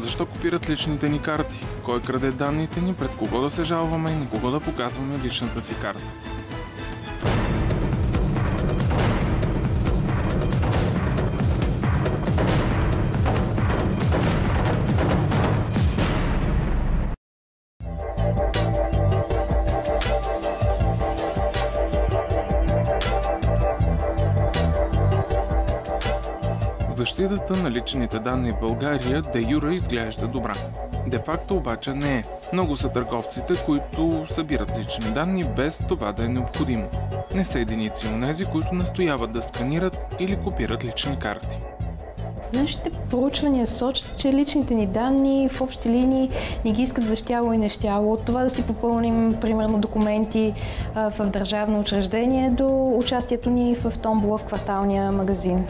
Защо копират личните ни карти? Кой краде данните ни? Пред кого да се жалваме и на кого да показваме личната си карта? Защитата на личните данни в България де юре изглежда добра. Де факто обаче не е. Много са търговците, които събират лични данни без това да е необходимо. Не са единици онези, които настояват да сканират или копират лични карти. Нашите проучвания сочат, че личните ни данни в общи линии ни ги искат за щяло и нещяло. От това да си попълним, примерно, документи в държавно учреждение до участието ни в томбола в кварталния магазин.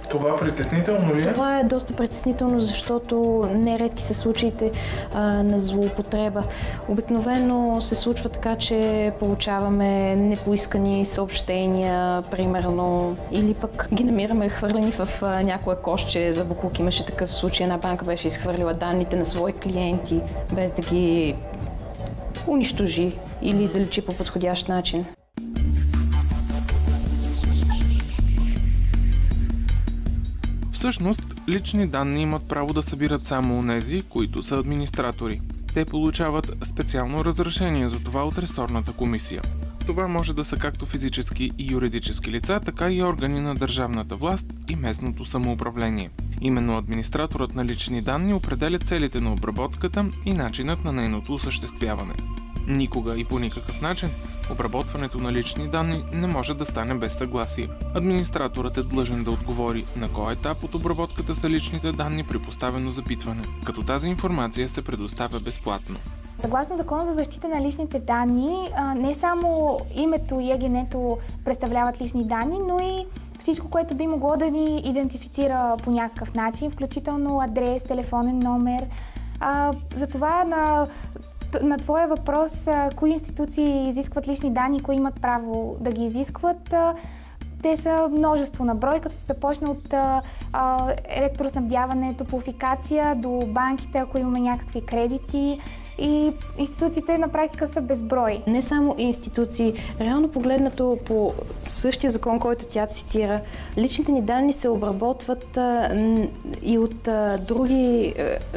Това притеснително ли е? Това е доста притеснително, защото нередки са случаите на злоупотреба. Обикновено се случва така, че получаваме непоискани съобщения, примерно, или пък ги намираме хвърлени в някое кошче за боклук. Имаше такъв случай, една банка беше изхвърлила данните на свои клиенти, без да ги унищожи или заличи по подходящ начин. Всъщност, лични данни имат право да събират само онези, които са администратори. Те получават специално разрешение за това от ресорната комисия. Това може да са както физически и юридически лица, така и органи на държавната власт и местното самоуправление. Именно администраторът на лични данни определя целите на обработката и начинът на нейното осъществяване. Никога и по никакъв начин обработването на лични данни не може да стане без съгласие. Администраторът е длъжен да отговори на кой етап от обработката са личните данни при поставено запитване, като тази информация се предоставя безплатно. Съгласно Закона за защита на личните данни, не само името и ЕГН-то представляват лични данни, но и всичко, което би могло да ни идентифицира по някакъв начин, включително адрес, телефонен номер. Затова на твоя въпрос, кои институции изискват лични данни, кои имат право да ги изискват, те са множество на брой, като се започна от електроснабдяване, топлофикация до банките, ако имаме някакви кредити. И институциите на практика са безброй. Не само институции. Реално погледнато по същия закон, който тя цитира, личните ни данни се обработват и от други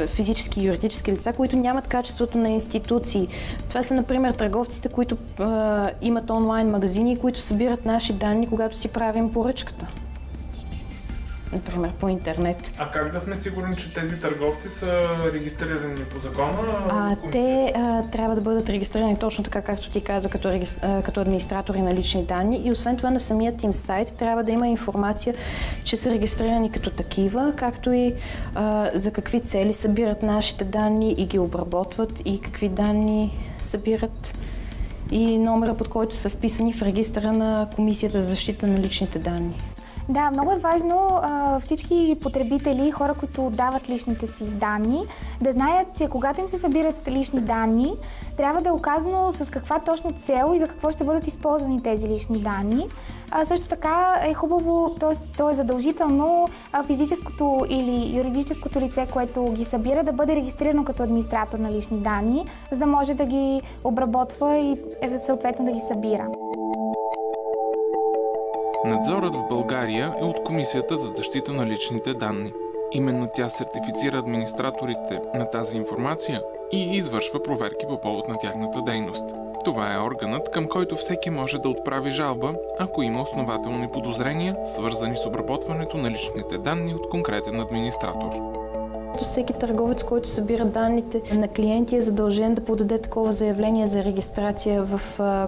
физически и юридически лица, които нямат качеството на институции. Това са, например, търговците, които имат онлайн магазини, които събират наши данни, когато си правим поръчката. Например, по интернет. А как да сме сигурни, че тези търговци са регистрирани по закона? Те трябва да бъдат регистрирани точно така, както ти каза, като администратори на лични данни. И освен това на самият им сайт трябва да има информация, че са регистрирани като такива, както и за какви цели събират нашите данни и ги обработват и какви данни събират и номера, под който са вписани в регистъра на Комисията за защита на личните данни. Да, много е важно всички потребители, хора, които дават личните си данни, да знаят, че когато им се събират лични данни, трябва да е указано с каква точно цел и за какво ще бъдат използвани тези лични данни. Също така е хубаво, то е задължително физическото или юридическото лице, което ги събира, да бъде регистрирано като администратор на лични данни, за да може да ги обработва и съответно да ги събира. Надзорът в България е от Комисията за защита на личните данни. Именно тя сертифицира администраторите на тази информация и извършва проверки по повод на тяхната дейност. Това е органът, към който всеки може да отправи жалба, ако има основателни подозрения, свързани с обработването на личните данни от конкретен администратор. Всеки търговец, който събира данните на клиенти, е задължен да подаде такова заявление за регистрация в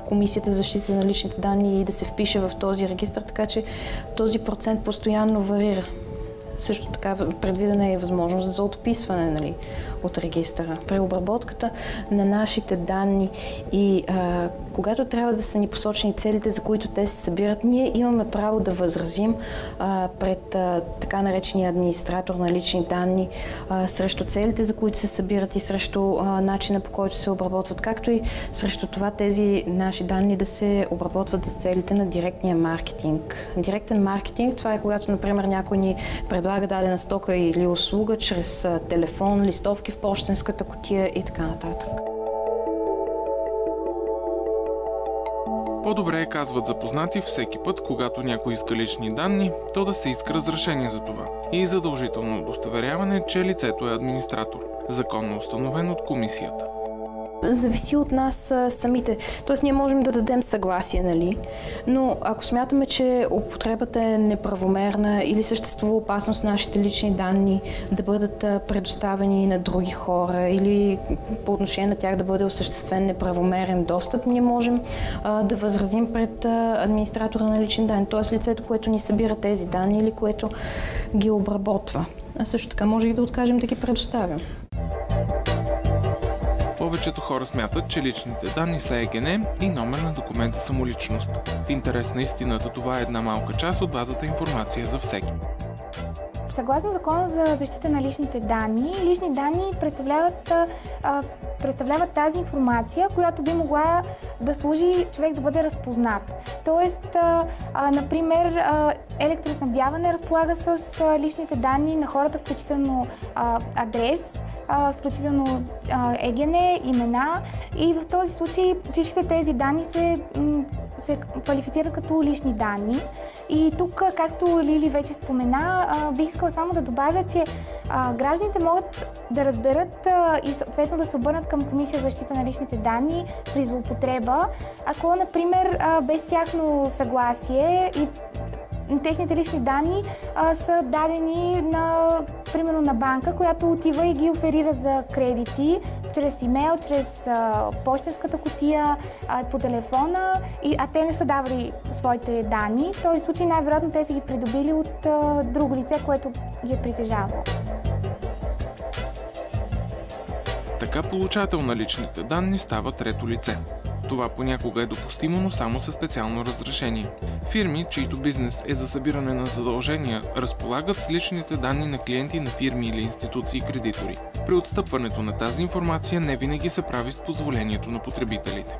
Комисията за защита на личните данни и да се впише в този регистр, така че този процент постоянно варира. Също така предвидена е възможност за отписване от регистъра. При обработката на нашите данни и когато трябва да са ни посочени целите, за които те се събират, ние имаме право да възразим пред така наречения администратор на лични данни срещу целите, за които се събират и срещу начина, по който се обработват, както и срещу това тези наши данни да се обработват за целите на директния маркетинг. Директен маркетинг, това е когато, например, някой ни предлага предлага дадена стока или услуга чрез телефон, листовки в пощенската кутия и така нататък. По-добре е, казват запознати, всеки път, когато някой иска лични данни, то да се иска разрешение за това и задължително удостоверяване, че лицето е администратор, законно установен от комисията. Зависи от нас самите. Тоест ние можем да дадем съгласие, нали? Но ако смятаме, че употребата е неправомерна или съществува опасност нашите лични данни да бъдат предоставени на други хора или по отношение на тях да бъде осъществен неправомерен достъп, ние можем да възразим пред администратора на лични данни, т.е. лицето, което ни събира тези данни или което ги обработва. А също така може и да откажем да ги предоставим. Повечето хора смятат, че личните данни са ЕГН и номер на документ за самоличност. В интерес на истината, това е една малка част от базата информация за всеки. Съгласно Закона за защита на лични данни представляват тази информация, която би могла да служи човек да бъде разпознат. Тоест, например, електроснабдяване разполага с личните данни на хората, включително адрес, включително ЕГН, имена, и в този случай всичките тези данни се квалифицират като лични данни. И тук, както Лили вече спомена, бих искала само да добавя, че гражданите могат да разберат и съответно да се обърнат към Комисия за защита на личните данни при злоупотреба, ако, например, без тяхно съгласие и техните лични данни са дадени примерно на банка, която отива и ги оферира за кредити чрез имейл, чрез пощенската кутия, по телефона, а те не са давали своите данни. В този случай най-вероятно те са ги придобили от друго лице, което ги е притежавало. Така получател на личните данни става трето лице. Това понякога е допустимо, но само със специално разрешение. Фирми, чийто бизнес е за събиране на задължения, разполагат с личните данни на клиенти на фирми или институции кредитори. При отстъпването на тази информация не винаги се прави с позволението на потребителите.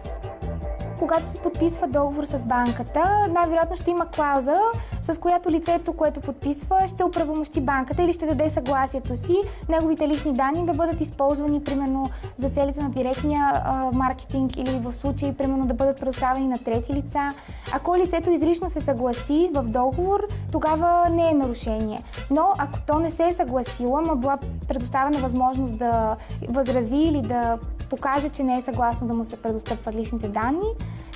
Когато се подписва договор с банката, най-вероятно ще има клауза, с която лицето, което подписва, ще оправомощи банката или ще даде съгласието си неговите лични данни да бъдат използвани примерно за целите на директния маркетинг или в случай примерно да бъдат предоставени на трети лица. Ако лицето изрично се съгласи в договор, тогава не е нарушение. Но ако то не се е съгласило, но била предоставена възможност да възрази или да покаже, че не е съгласно да му се предостъпват личните данни,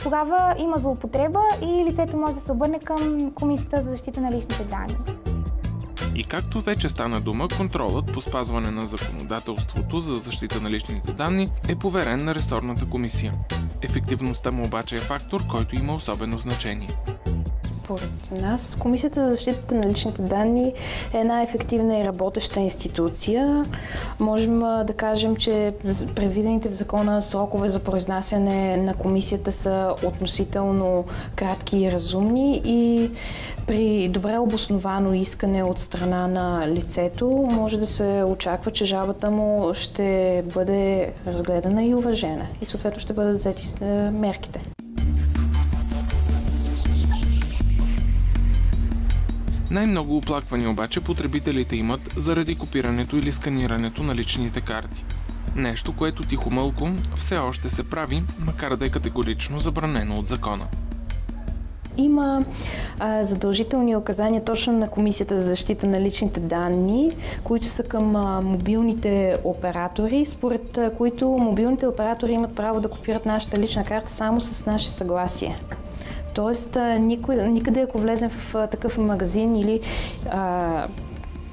тогава има злоупотреба и лицето може да се обърне към Комисията за защита на личните данни. И както вече стана дума, контролът по спазване на законодателството за защита на личните данни е поверен на ресорната комисия. Ефективността му обаче е фактор, който има особено значение. Според нас, Комисията за защита на личните данни е една ефективна и работеща институция. Можем да кажем, че предвидените в закона срокове за произнасяне на комисията са относително кратки и разумни и при добре обосновано искане от страна на лицето може да се очаква, че жалбата му ще бъде разгледана и уважена и съответно ще бъдат взети мерките. Най-много оплаквания обаче потребителите имат заради копирането или сканирането на личните карти. Нещо, което тихомълко все още се прави, макар да е категорично забранено от закона. Има задължителни указания точно на Комисията за защита на личните данни, които са към мобилните оператори, според които мобилните оператори имат право да копират нашата лична карта само с наше съгласие. Тоест, никъде, ако влезем в такъв магазин или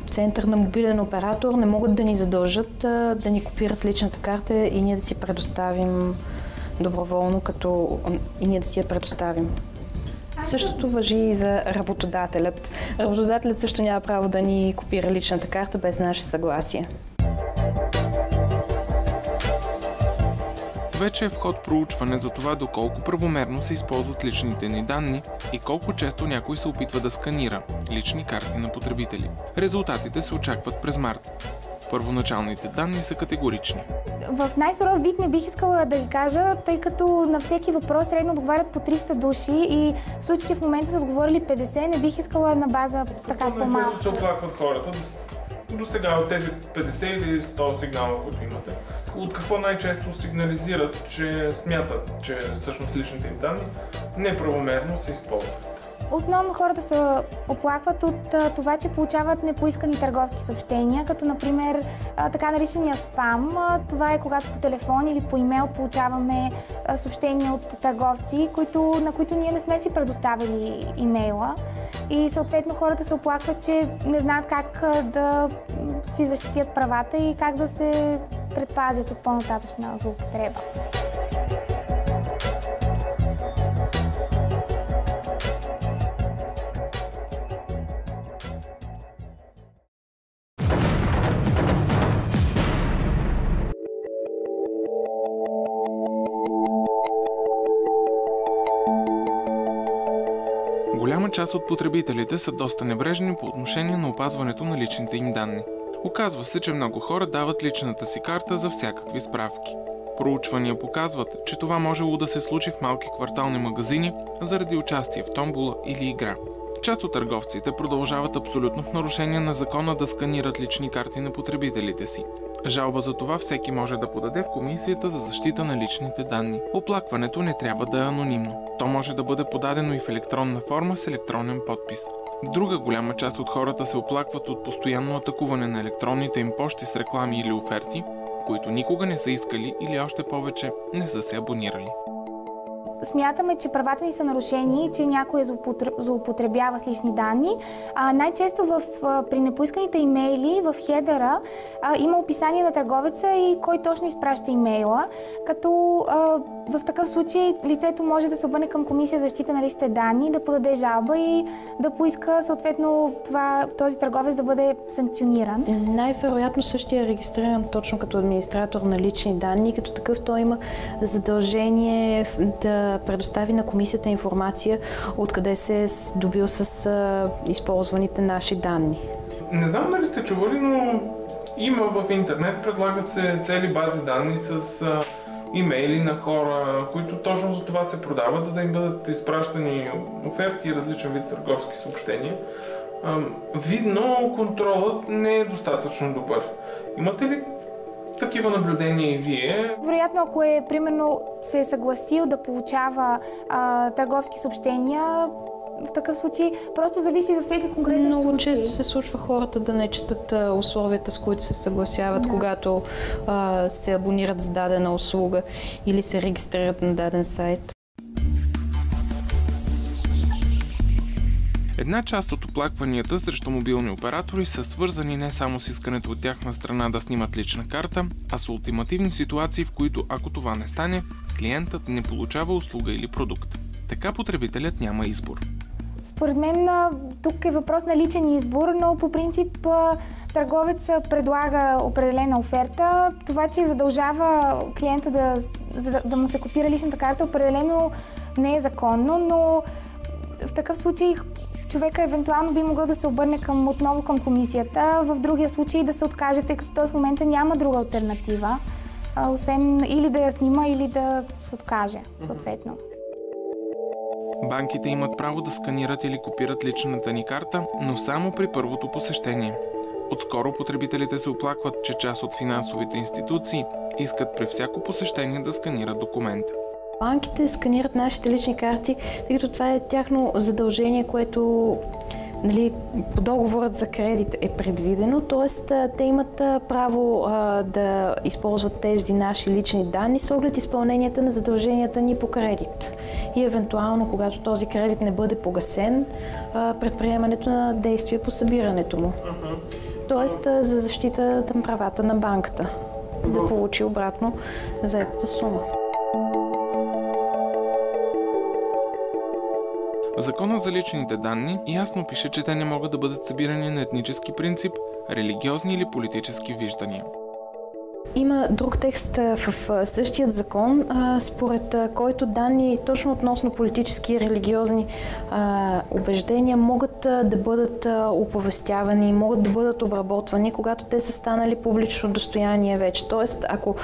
център на мобилен оператор, не могат да ни задължат да ни копират личната карта и ние да си предоставим доброволно, и ние да си я предоставим. Същото важи и за работодателят. Работодателят също няма право да ни копира личната карта без наше съгласие. Вече е в ход проучване за това доколко правомерно се използват личните ни данни и колко често някой се опитва да сканира лични карти на потребители. Резултатите се очакват през март. Първоначалните данни са категорични. В най-суров вид не бих искала да ги кажа, тъй като на всеки въпрос средно отговарят по 300 души и в случай, че в момента са отговорили 50, не бих искала на база така по-малко. Най-често се оплакват хората до сега от тези 50 или 100 сигнала, които имате. От какво най-често сигнализират, че смятат, че всъщност личните им данни неправомерно се използват? Основно хората се оплакват от това, че получават непоискани търговски съобщения, като например така наречения спам. Това е когато по телефон или по имейл получаваме съобщения от търговци, на които ние не сме си предоставили имейла. И съответно хората се оплакват, че не знаят как да си защитят правата и как да се предпазят от по-нататъчна злоупотреба. Голяма част от потребителите са доста небрежни по отношение на опазването на личните им данни. Оказва се, че много хора дават личната си карта за всякакви справки. Проучвания показват, че това можело да се случи в малки квартални магазини заради участие в томбола или игра. Част от търговците продължават абсолютно в нарушение на закона да сканират лични карти на потребителите си. Жалба за това всеки може да подаде в Комисията за защита на личните данни. Оплакването не трябва да е анонимно. То може да бъде подадено и в електронна форма с електронен подпис. Друга голяма част от хората се оплакват от постоянно атакуване на електронните им пощи с реклами или оферти, които никога не са искали или още повече не са се абонирали. Смятаме, че правата ни са нарушени и че някой злоупотребява с лични данни. Най-често при непоисканите имейли в хедъра има описание на търговеца и кой точно изпраща имейла, като в такъв случай лицето може да се обърне към Комисия за защита на личните данни, да подаде жалба и да поиска съответно този търговец да бъде санкциониран. Най-вероятно същия е регистриран точно като администратор на лични данни, като такъв той има задължение да предостави на комисията информация откъде се е добил с използваните наши данни. Не знам дали сте чували, но има в интернет, предлагат се цели бази данни с имейли на хора, които точно за това се продават, за да им бъдат изпращани оферти и различен вид търговски съобщения. Видно, контролът не е достатъчно добър. Имате ли такива наблюдения и вие? Вероятно, ако примерно се е съгласил да получава търговски съобщения, в такъв случай просто зависи за всеки конкретен случай. Много често се случва хората да не четат условията, с които се съгласяват, когато се абонират с дадена услуга или се регистрират на даден сайт. Една част от оплакванията срещу мобилни оператори са свързани не само с искането от тяхна страна да снимат лична карта, а с ултимативни ситуации, в които ако това не стане, клиентът не получава услуга или продукт. Така потребителят няма избор. Според мен тук е въпрос на личен избор, но по принцип търговец предлага определена оферта. Това, че задължава клиента да му се копира личната карта, определено не е законно, но в такъв случай човека евентуално би могъл да се обърне отново към комисията, в другия случай да се откаже, тъй като той в момента няма друга алтернатива, освен или да я снима, или да се откаже съответно. Банките имат право да сканират или копират личната ни карта, но само при първото посещение. Отскоро потребителите се оплакват, че част от финансовите институции искат при всяко посещение да сканират документа. Банките сканират нашите лични карти, тъй като това е тяхно задължение, което по договорът за кредит е предвидено, т.е. те имат право да използват тези наши лични данни с оглед изпълненията на задълженията ни по кредит. И евентуално, когато този кредит не бъде погасен, предприемането на действия по събирането му. Т.е. за защита на правата на банката, да получи обратно заетата сума. Законът за личните данни ясно пише, че те не могат да бъдат събирани на етнически принцип, религиозни или политически виждания. Има друг текст в същият закон, според който данни точно относно политически и религиозни убеждения могат да бъдат оповестявани, могат да бъдат обработвани, когато те са станали публично достояние вече. Тоест, ако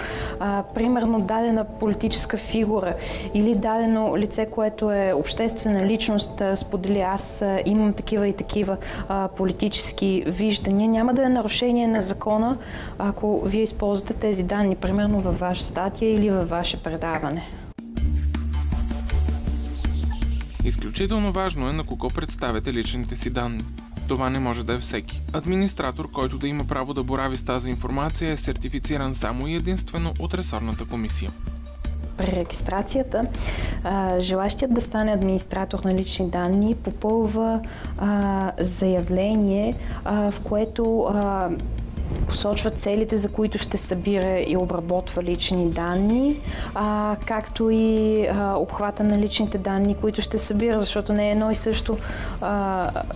примерно дадена политическа фигура или дадено лице, което е обществена личност, сподели аз имам такива и такива политически виждания, няма да е нарушение на закона, ако вие използвате тези данни, примерно във ваша статия или във ваше предаване. Изключително важно е на кого представяте личните си данни. Това не може да е всеки. Администратор, който да има право да борави с тази информация, е сертифициран само и единствено от ресорната комисия. При регистрацията желащият да стане администратор на лични данни попълва заявление, в което посочва целите, за които ще събира и обработва лични данни, както и обхвата на личните данни, които ще събира, защото не е едно и също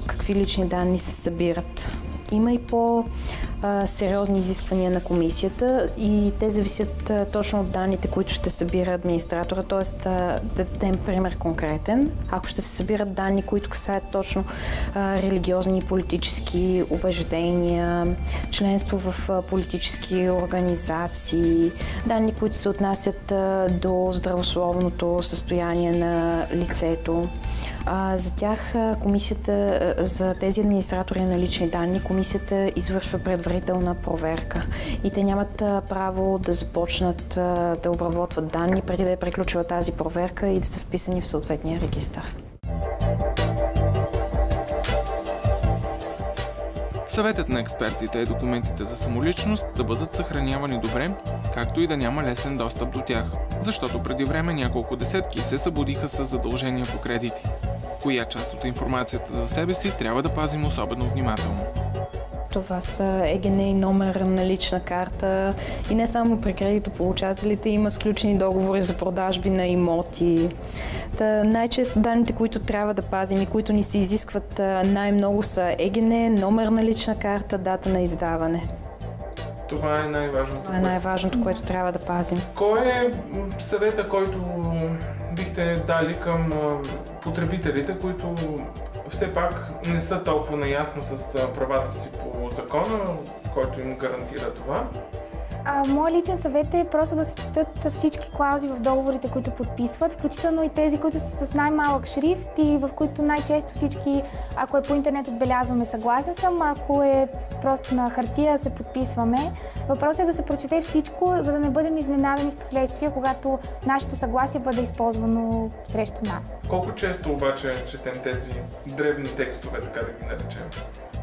какви лични данни се събират. Има и по-сериозни изисквания на комисията и те зависят точно от данните, които ще събира администратора, т.е. да дадем пример конкретен. Ако ще се събират данни, които касаят точно религиозни и политически убеждения, членство в политически организации, данни, които се отнасят до здравословното състояние на лицето, за тях комисията, за тези администратори на лични данни, комисията извършва предварителна проверка и те нямат право да започнат да обработват данни преди да е приключила тази проверка и да са вписани в съответния регистър. Съветът на експертите е документите за самоличност да бъдат съхранявани добре, както и да няма лесен достъп до тях, защото преди време няколко десетки се събудиха с задължения по кредити. Коя част от информацията за себе си трябва да пазим особено внимателно? Това са ЕГН и номер на лична карта и не само при кредитополучателите има сключени договори за продажби на имоти. Най-често данните, които трябва да пазим и които ни се изискват най-много са ЕГН, номер на лична карта, дата на издаване. Това е най-важното. Това е най-важното, което трябва да пазим. Кой е съвета, който бихте дали към потребителите, които все пак не са толкова наясно с правата си по закона, който им гарантира това? Моят личен съвет е просто да се четат всички клаузи в договорите, които подписват, включително и тези, които са с най-малък шрифт и в които най-често всички, ако е по интернет отбелязваме съгласен съм, ако е просто на хартия се подписваме. Въпросът е да се прочете всичко, за да не бъдем изненадани в последствие, когато нашето съгласие бъде използвано срещу нас. Колко често обаче четем тези дребни текстове, така да ги наречем?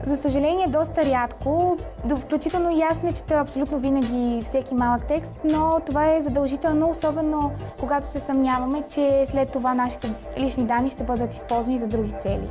За съжаление, доста рядко, включително и аз не чета абсолютно винаги всеки малък текст, но това е задължително, особено когато се съмняваме, че след това нашите лични данни ще бъдат използвани за други цели.